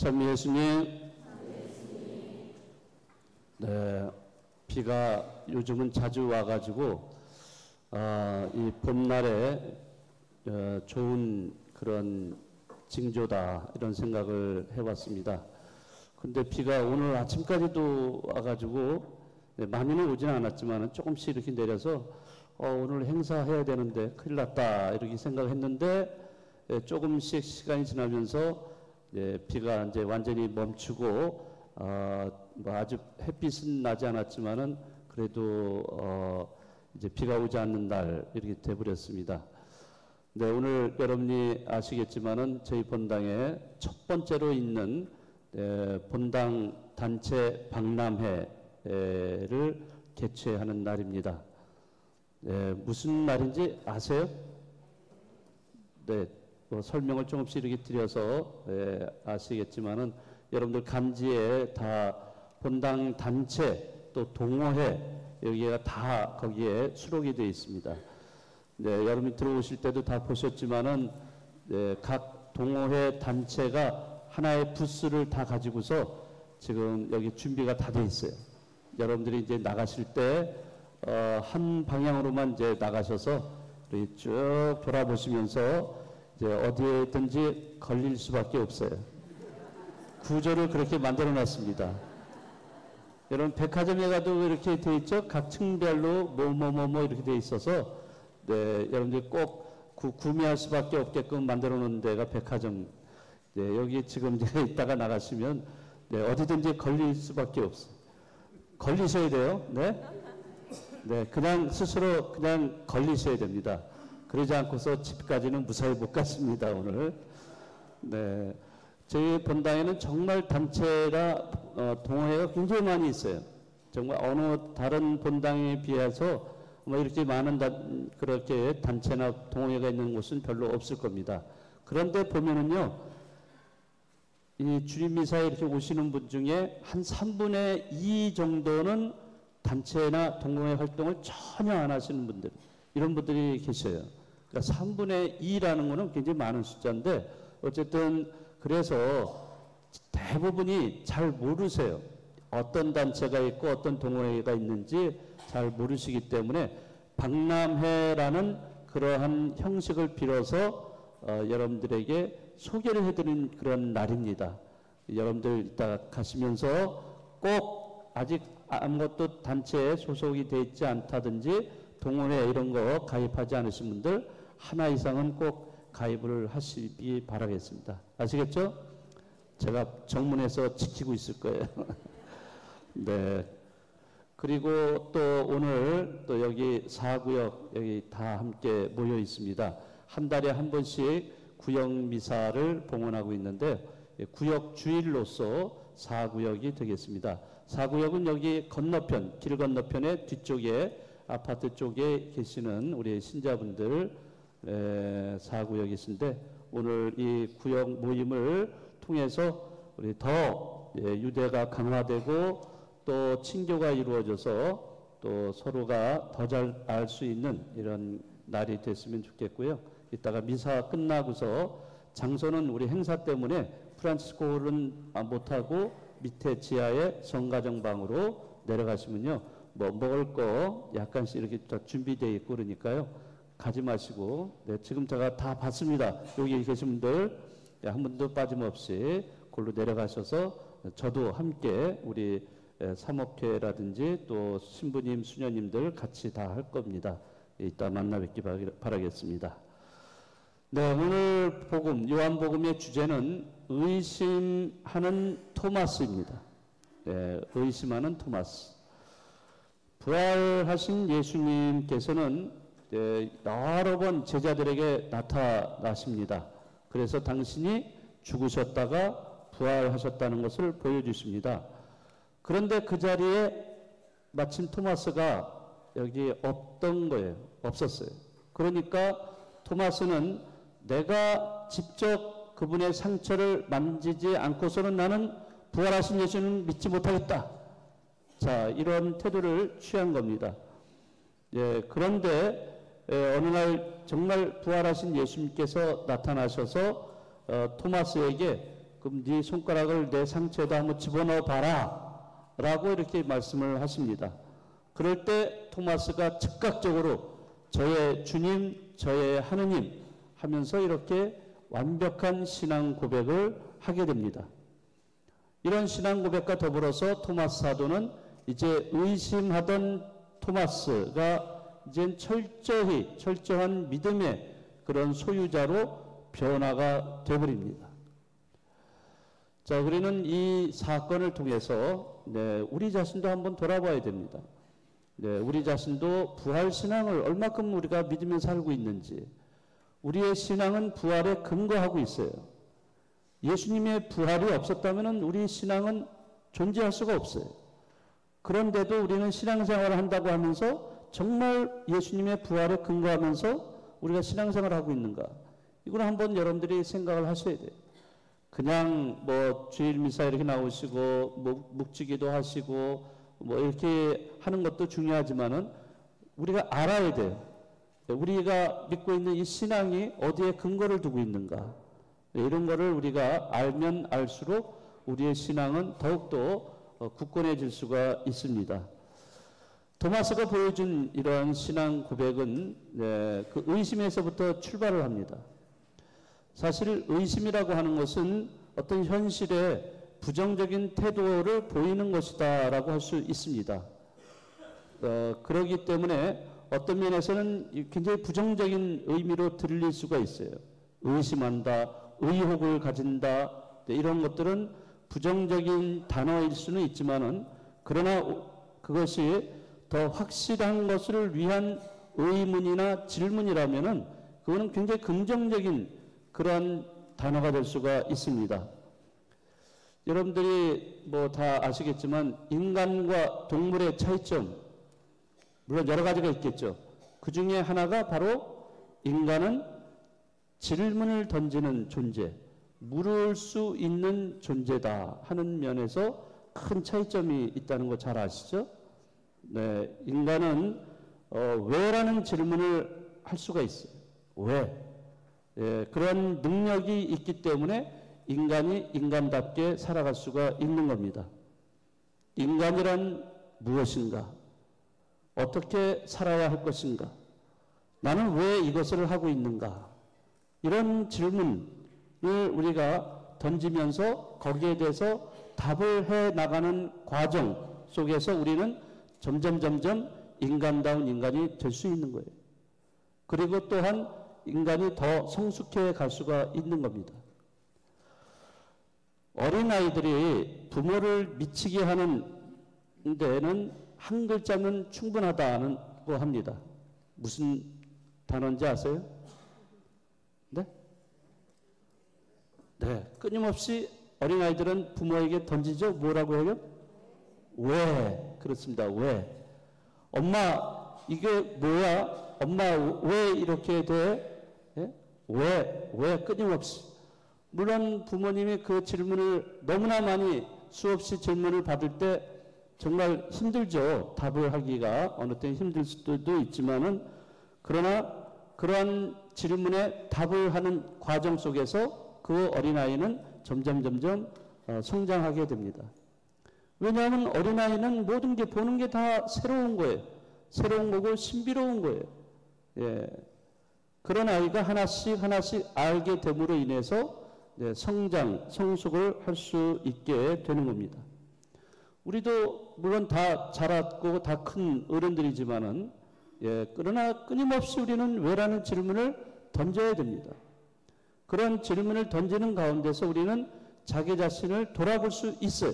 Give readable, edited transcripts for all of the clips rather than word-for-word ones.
참 예수님. 네, 비가 요즘은 자주 와가지고 이 봄날에 좋은 그런 징조다 이런 생각을 해봤습니다. 근데 비가 오늘 아침까지도 와가지고 많이는 오지는 않았지만 조금씩 이렇게 내려서 오늘 행사해야 되는데 큰일 났다 이렇게 생각했는데 조금씩 시간이 지나면서 비가 이제 완전히 멈추고 뭐 아주 햇빛은 나지 않았지만은 그래도 이제 비가 오지 않는 날 이렇게 돼버렸습니다. 네, 오늘 여러분이 아시겠지만은 저희 본당에 첫 번째로 있는 본당 단체 박람회를 개최하는 날입니다. 무슨 날인지 아세요? 네, 뭐 설명을 조금씩 이렇게 드려서 아시겠지만은 여러분들 간지에 다 본당 단체 또 동호회 여기가 다 거기에 수록이 되어 있습니다. 네, 여러분이 들어오실 때도 다 보셨지만은 각 동호회 단체가 하나의 부스를 다 가지고서 지금 여기 준비가 다 돼 있어요. 여러분들이 이제 나가실 때 한 방향으로만 이제 나가셔서 쭉 돌아보시면서 이제 어디에든지 걸릴 수밖에 없어요. 구조를 그렇게 만들어 놨습니다. 여러분 백화점에 가도 이렇게 돼 있죠? 각 층별로 뭐 이렇게 돼 있어서 네, 여러분들이 꼭 구매할 수밖에 없게끔 만들어 놓은 데가 백화점. 네, 여기 지금 이제 이따가 나가시면 네, 어디든지 걸릴 수밖에 없어요. 걸리셔야 돼요. 네? 네, 그냥 스스로 그냥 걸리셔야 됩니다. 그러지 않고서 집까지는 무사히 못 갔습니다, 오늘. 네. 저희 본당에는 정말 단체가, 동호회가 굉장히 많이 있어요. 정말 어느 다른 본당에 비해서 뭐 이렇게 많은 그렇게 단체나 동호회가 있는 곳은 별로 없을 겁니다. 그런데 보면은요, 이 주님미사에 이렇게 오시는 분 중에 한 3분의 2 정도는 단체나 동호회 활동을 전혀 안 하시는 분들, 이런 분들이 계셔요. 그러니까 3분의 2라는 거는 굉장히 많은 숫자인데, 어쨌든 그래서 대부분이 잘 모르세요. 어떤 단체가 있고 어떤 동호회가 있는지 잘 모르시기 때문에 박람회라는 그러한 형식을 빌어서 여러분들에게 소개를 해드리는 그런 날입니다. 여러분들 이따 가시면서 꼭 아직 아무것도 단체에 소속이 되어 있지 않다든지 동호회 이런 거 가입하지 않으신 분들 하나 이상은 꼭 가입을 하시기 바라겠습니다. 아시겠죠? 제가 정문에서 지키고 있을 거예요. 네. 그리고 또 오늘 또 여기 4구역 여기 다 함께 모여 있습니다. 한 달에 한 번씩 구역 미사를 봉헌하고 있는데 구역 주일로서 4구역이 되겠습니다. 4구역은 여기 건너편, 길 건너편의 뒤쪽에 아파트 쪽에 계시는 우리 신자분들 4구역이신데 오늘 이 구역 모임을 통해서 우리 더 유대가 강화되고 또 친교가 이루어져서 또 서로가 더 잘 알 수 있는 이런 날이 됐으면 좋겠고요. 이따가 미사 끝나고서 장소는 우리 행사 때문에 프란치스코홀은 못하고 밑에 지하에 성가정방으로 내려가시면요. 뭐 먹을 거 약간씩 이렇게 준비되어 있고 그러니까요. 가지 마시고 지금 제가 다 봤습니다. 여기 계신 분들 한 분도 빠짐없이 골로 내려가셔서 저도 함께 우리 사목회라든지 또 신부님, 수녀님들 같이 다 할 겁니다. 이따 만나 뵙기 바라겠습니다. 네, 오늘 복음, 요한복음의 주제는 의심하는 토마스입니다. 네, 의심하는 토마스. 부활하신 예수님께서는 여러 번 제자들에게 나타나십니다. 그래서 당신이 죽으셨다가 부활하셨다는 것을 보여주십니다. 그런데 그 자리에 마침 토마스가 여기 없던 거예요. 없었어요. 그러니까 토마스는 내가 직접 그분의 상처를 만지지 않고서는 나는 부활하신 예수님을 믿지 못하겠다. 자, 이런 태도를 취한 겁니다. 그런데 어느 날 정말 부활하신 예수님께서 나타나셔서 토마스에게 그럼 네 손가락을 내 상처에다 한번 집어넣어 봐라 라고 이렇게 말씀을 하십니다. 그럴 때 토마스가 즉각적으로 저의 주님, 저의 하느님 하면서 이렇게 완벽한 신앙 고백을 하게 됩니다. 이런 신앙 고백과 더불어서 토마스 사도는 이제 의심하던 토마스가 이제 철저한 믿음의 그런 소유자로 변화가 되어버립니다. 자, 우리는 이 사건을 통해서 우리 자신도 한번 돌아봐야 됩니다. 우리 자신도 부활 신앙을 얼마큼 우리가 믿으며 살고 있는지, 우리의 신앙은 부활에 근거하고 있어요. 예수님의 부활이 없었다면 우리 신앙은 존재할 수가 없어요. 그런데도 우리는 신앙생활을 한다고 하면서 정말 예수님의 부활에 근거하면서 우리가 신앙생활을 하고 있는가? 이걸 한번 여러분들이 생각을 하셔야 돼요. 그냥 뭐 주일 미사 이렇게 나오시고 뭐 묵지기도 하시고 뭐 이렇게 하는 것도 중요하지만은 우리가 알아야 돼요. 우리가 믿고 있는 이 신앙이 어디에 근거를 두고 있는가? 이런 거를 우리가 알면 알수록 우리의 신앙은 더욱더 굳건해질 수가 있습니다. 토마스가 보여준 이러한 신앙 고백은 그 의심에서부터 출발을 합니다. 사실 의심이라고 하는 것은 어떤 현실에 부정적인 태도를 보이는 것이다 라고 할 수 있습니다. 그렇기 때문에 어떤 면에서는 굉장히 부정적인 의미로 들릴 수가 있어요. 의심한다, 의혹을 가진다, 이런 것들은 부정적인 단어일 수는 있지만은 그러나 그것이 더 확실한 것을 위한 의문이나 질문이라면은 그거는 굉장히 긍정적인 그러한 단어가 될 수가 있습니다. 여러분들이 뭐 다 아시겠지만 인간과 동물의 차이점, 물론 여러 가지가 있겠죠. 그 중에 하나가 바로 인간은 질문을 던지는 존재, 물을 수 있는 존재다 하는 면에서 큰 차이점이 있다는 거 잘 아시죠? 인간은 왜라는 질문을 할 수가 있어요. 왜? 그런 능력이 있기 때문에 인간이 인간답게 살아갈 수가 있는 겁니다. 인간이란 무엇인가? 어떻게 살아야 할 것인가? 나는 왜 이것을 하고 있는가? 이런 질문을 우리가 던지면서 거기에 대해서 답을 해 나가는 과정 속에서 우리는 점점 인간다운 인간이 될 수 있는 거예요. 그리고 또한 인간이 더 성숙해 갈 수가 있는 겁니다. 어린아이들이 부모를 미치게 하는 데는 한 글자면 충분하다고 합니다. 무슨 단어인지 아세요? 네? 끊임없이 어린아이들은 부모에게 던지죠. 뭐라고 해요? 왜? 그렇습니다. 왜? 엄마, 이게 뭐야? 엄마, 왜 이렇게 돼? 왜? 끊임없이. 물론 부모님이 그 질문을 너무나 많이 수없이 질문을 받을 때 정말 힘들죠. 답을 하기가 어느 때는 힘들 수도 있지만은 그러나 그러한 질문에 답을 하는 과정 속에서 그 어린아이는 점점 성장하게 됩니다. 왜냐하면 어린아이는 모든 게 보는 게 다 새로운 거예요. 새로운 거고 신비로운 거예요. 그런 아이가 하나씩 알게 됨으로 인해서 성숙을 할 수 있게 되는 겁니다. 우리도 물론 다 자랐고 다 큰 어른들이지만은 그러나 끊임없이 우리는 왜라는 질문을 던져야 됩니다. 그런 질문을 던지는 가운데서 우리는 자기 자신을 돌아볼 수 있어요.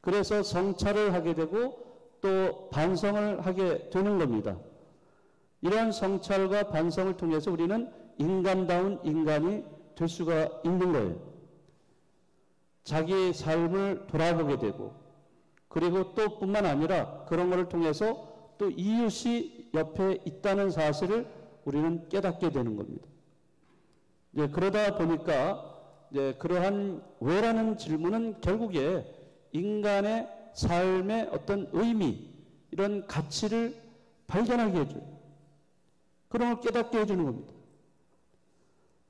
그래서 성찰을 하게 되고 또 반성을 하게 되는 겁니다. 이러한 성찰과 반성을 통해서 우리는 인간다운 인간이 될 수가 있는 거예요. 자기의 삶을 돌아보게 되고 그리고 또 뿐만 아니라 그런 것을 통해서 또 이웃이 옆에 있다는 사실을 우리는 깨닫게 되는 겁니다. 그러다 보니까 그러한 왜라는 질문은 결국에 인간의 삶의 어떤 의미, 이런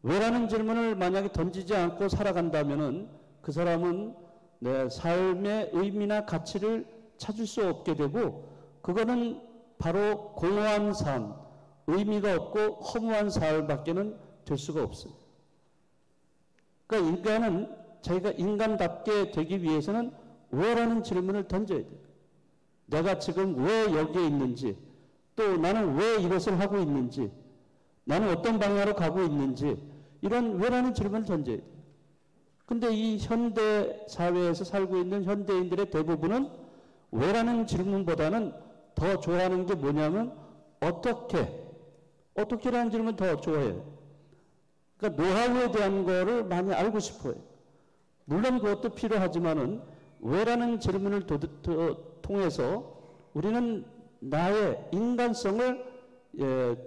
왜라는 질문을 만약에 던지지 않고 살아간다면은 그 사람은 내 삶의 의미나 가치를 찾을 수 없게 되고, 그거는 바로 공허한 삶, 의미가 없고 허무한 삶밖에는 될 수가 없어요. 그러니까 인간은 자기가 인간답게 되기 위해서는 왜라는 질문을 던져야 돼요. 내가 지금 왜 여기에 있는지, 또 나는 왜 이것을 하고 있는지, 나는 어떤 방향으로 가고 있는지, 이런 왜라는 질문을 던져야 돼요. 근데 이 현대 사회에서 살고 있는 현대인들의 대부분은 왜라는 질문보다는 더 좋아하는 게 뭐냐면 어떻게라는 질문 더 좋아해요. 그러니까 노하우에 대한 거를 많이 알고 싶어요. 물론 그것도 필요하지만은 왜라는 질문을 통해서 우리는 나의 인간성을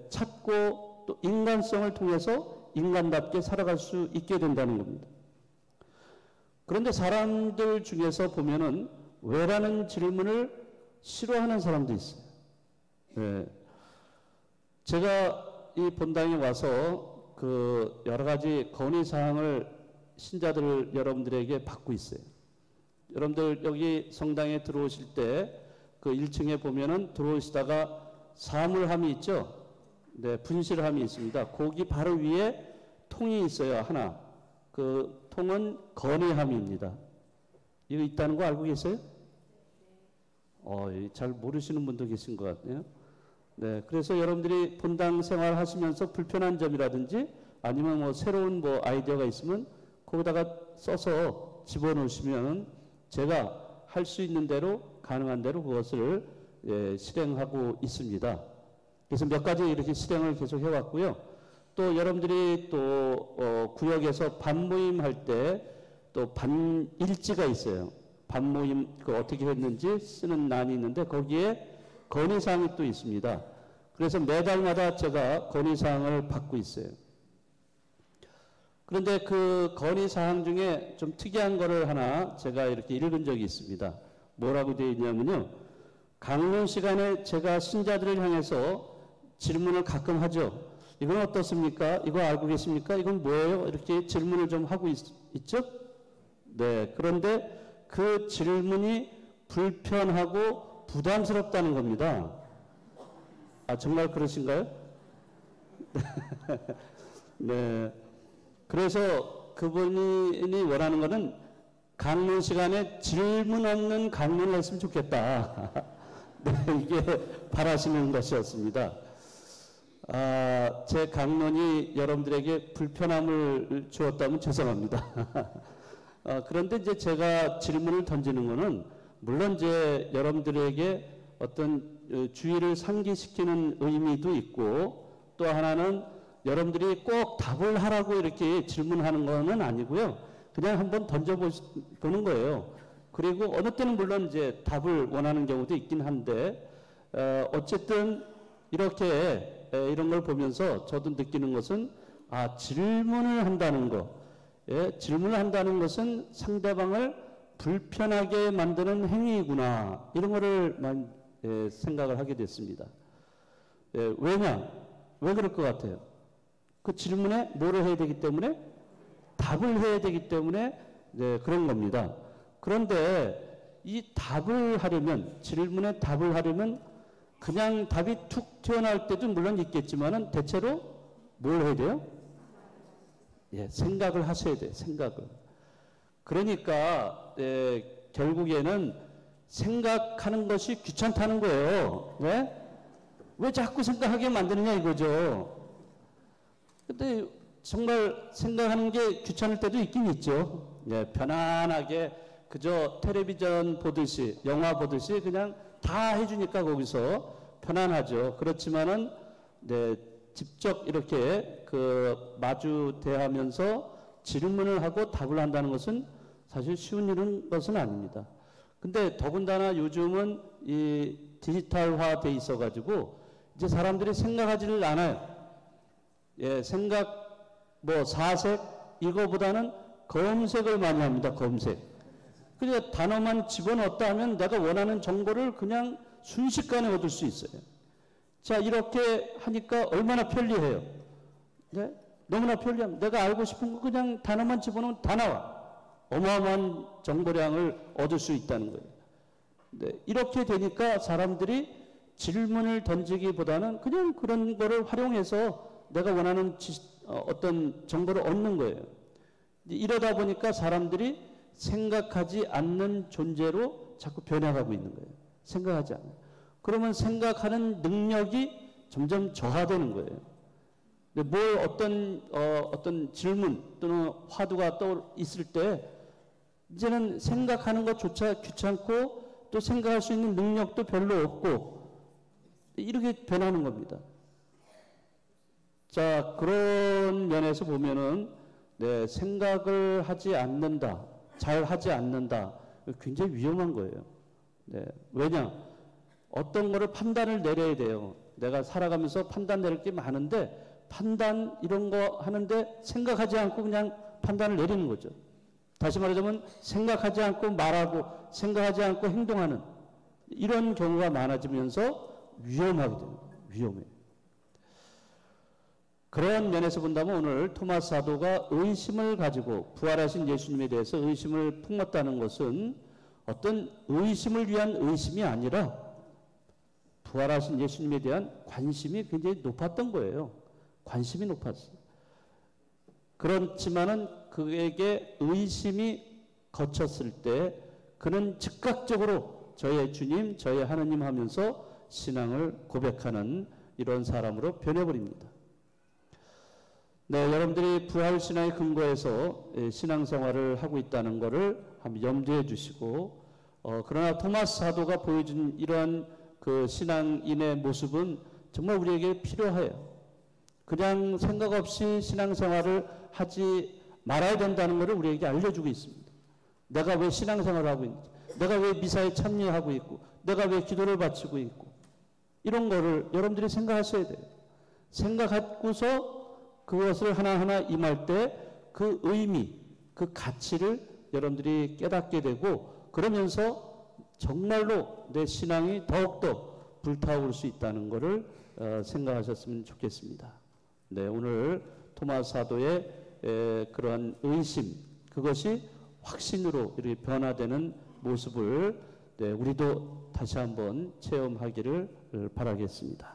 찾고 또 인간성을 통해서 인간답게 살아갈 수 있게 된다는 겁니다. 그런데 사람들 중에서 보면은 왜라는 질문을 싫어하는 사람도 있어요. 제가 이 본당에 와서 그 여러 가지 건의사항을 신자들 여러분들에게 받고 있어요. 여러분들 여기 성당에 들어오실 때 그 1층에 보면은 들어오시다가 사물함이 있죠? 네, 분실함이 있습니다. 거기 바로 위에 통이 있어요, 하나. 그 통은 건의함입니다. 이거 있다는 거 알고 계세요? 잘 모르시는 분도 계신 것 같네요. 네, 그래서 여러분들이 본당 생활 하시면서 불편한 점이라든지 아니면 뭐 새로운 뭐 아이디어가 있으면 거기다가 써서 집어넣으시면 제가 할 수 있는 대로 가능한 대로 그것을 실행하고 있습니다. 그래서 몇 가지 이렇게 실행을 계속 해왔고요. 또 여러분들이 또 구역에서 반모임 할 때 또 반일지가 있어요. 반모임 그 어떻게 했는지 쓰는 난이 있는데 거기에 건의사항이 또 있습니다. 그래서 매달마다 제가 건의사항을 받고 있어요. 그런데 그 건의사항 중에 좀 특이한 거를 하나 제가 이렇게 읽은 적이 있습니다. 뭐라고 되어 있냐면요. 강론 시간에 제가 신자들을 향해서 질문을 가끔 하죠. 이건 어떻습니까? 이거 알고 계십니까? 이건 뭐예요? 이렇게 질문을 좀 하고 있죠? 네. 그런데 그 질문이 불편하고 부담스럽다는 겁니다. 아, 정말 그러신가요? 네. 그래서 그분이 원하는 것은 강론 시간에 질문 없는 강론을 했으면 좋겠다. 네, 이게 바라시는 것이었습니다. 제 강론이 여러분들에게 불편함을 주었다면 죄송합니다. 그런데 이제 제가 질문을 던지는 것은 물론 이제 여러분들에게 어떤 주의를 상기시키는 의미도 있고 또 하나는 여러분들이 꼭 답을 하라고 이렇게 질문하는 거는 아니고요. 그냥 한번 던져보는 거예요. 그리고 어느 때는 물론 이제 답을 원하는 경우도 있긴 한데, 어쨌든 이렇게 이런 걸 보면서 저도 느끼는 것은, 질문을 한다는 거. 질문을 한다는 것은 상대방을 불편하게 만드는 행위구나. 이런 거를 생각을 하게 됐습니다. 왜냐? 왜 그럴 것 같아요? 그 질문에 뭐를 해야 되기 때문에? 답을 해야 되기 때문에 그런 겁니다. 그런데 이 답을 하려면, 질문에 답을 하려면 그냥 답이 툭 튀어나올 때도 물론 있겠지만은 대체로 뭘 해야 돼요? 생각을 하셔야 돼요. 생각을. 그러니까 결국에는 생각하는 것이 귀찮다는 거예요. 왜 자꾸 생각하게 만드느냐 이거죠. 근데 정말 생각하는 게 귀찮을 때도 있긴 있죠. 편안하게 그저 텔레비전 보듯이, 영화 보듯이 그냥 다 해주니까 거기서 편안하죠. 그렇지만은 직접 이렇게 마주 대하면서 질문을 하고 답을 한다는 것은 사실 쉬운 것은 아닙니다. 근데 더군다나 요즘은 이 디지털화 돼 있어 가지고 이제 사람들이 생각하지를 않아요. 사색 이거보다는 검색을 많이 합니다. 검색. 그러니까 단어만 집어넣었다 하면 내가 원하는 정보를 그냥 순식간에 얻을 수 있어요. 자, 이렇게 하니까 얼마나 편리해요. 너무나 편리함. 내가 알고 싶은 거 그냥 단어만 집어넣으면 다 나와. 어마어마한 정보량을 얻을 수 있다는 거예요. 네, 이렇게 되니까 사람들이 질문을 던지기보다는 그냥 그런 거를 활용해서 내가 원하는 어떤 정보를 얻는 거예요. 이러다 보니까 사람들이 생각하지 않는 존재로 자꾸 변해가고 있는 거예요. 생각하지 않아요. 그러면 생각하는 능력이 점점 저하되는 거예요. 뭘 어떤 질문 또는 화두가 있을 때 이제는 생각하는 것조차 귀찮고 또 생각할 수 있는 능력도 별로 없고 이렇게 변하는 겁니다. 자, 그런 면에서 보면은 네, 생각을 하지 않는다, 잘 하지 않는다, 굉장히 위험한 거예요. 네, 왜냐? 어떤 거를 판단을 내려야 돼요. 내가 살아가면서 판단 내릴 게 많은데 판단 이런 거 하는데 생각하지 않고 그냥 판단을 내리는 거죠. 다시 말하자면 생각하지 않고 말하고 생각하지 않고 행동하는 이런 경우가 많아지면서 위험하게 됩니다. 위험해요. 그런 면에서 본다면 오늘 토마스 사도가 의심을 가지고 부활하신 예수님에 대해서 의심을 품었다는 것은 어떤 의심을 위한 의심이 아니라 부활하신 예수님에 대한 관심이 굉장히 높았던 거예요. 관심이 높았어요. 그렇지만은 그에게 의심이 거쳤을 때 그는 즉각적으로 저의 주님, 저의 하느님 하면서 신앙을 고백하는 이런 사람으로 변해버립니다. 네, 여러분들이 부활신앙의 근거에서 신앙생활을 하고 있다는 것을 한번 염두해 주시고 그러나 토마스 사도가 보여준 이러한 그 신앙인의 모습은 정말 우리에게 필요해요. 그냥 생각 없이 신앙생활을 하지 말아야 된다는 것을 우리에게 알려주고 있습니다. 내가 왜 신앙생활을 하고 있는지, 내가 왜 미사에 참여하고 있고, 내가 왜 기도를 바치고 있고, 이런 거를 여러분들이 생각하셔야 돼요. 생각하고서 그것을 하나하나 임할 때 그 의미, 그 가치를 여러분들이 깨닫게 되고 그러면서 정말로 내 신앙이 더욱더 불타오를 수 있다는 것을 생각하셨으면 좋겠습니다. 네, 오늘 토마스 사도의 그러한 의심, 그것이 확신으로 이렇게 변화되는 모습을 네, 우리도 다시 한번 체험하기를 바라겠습니다.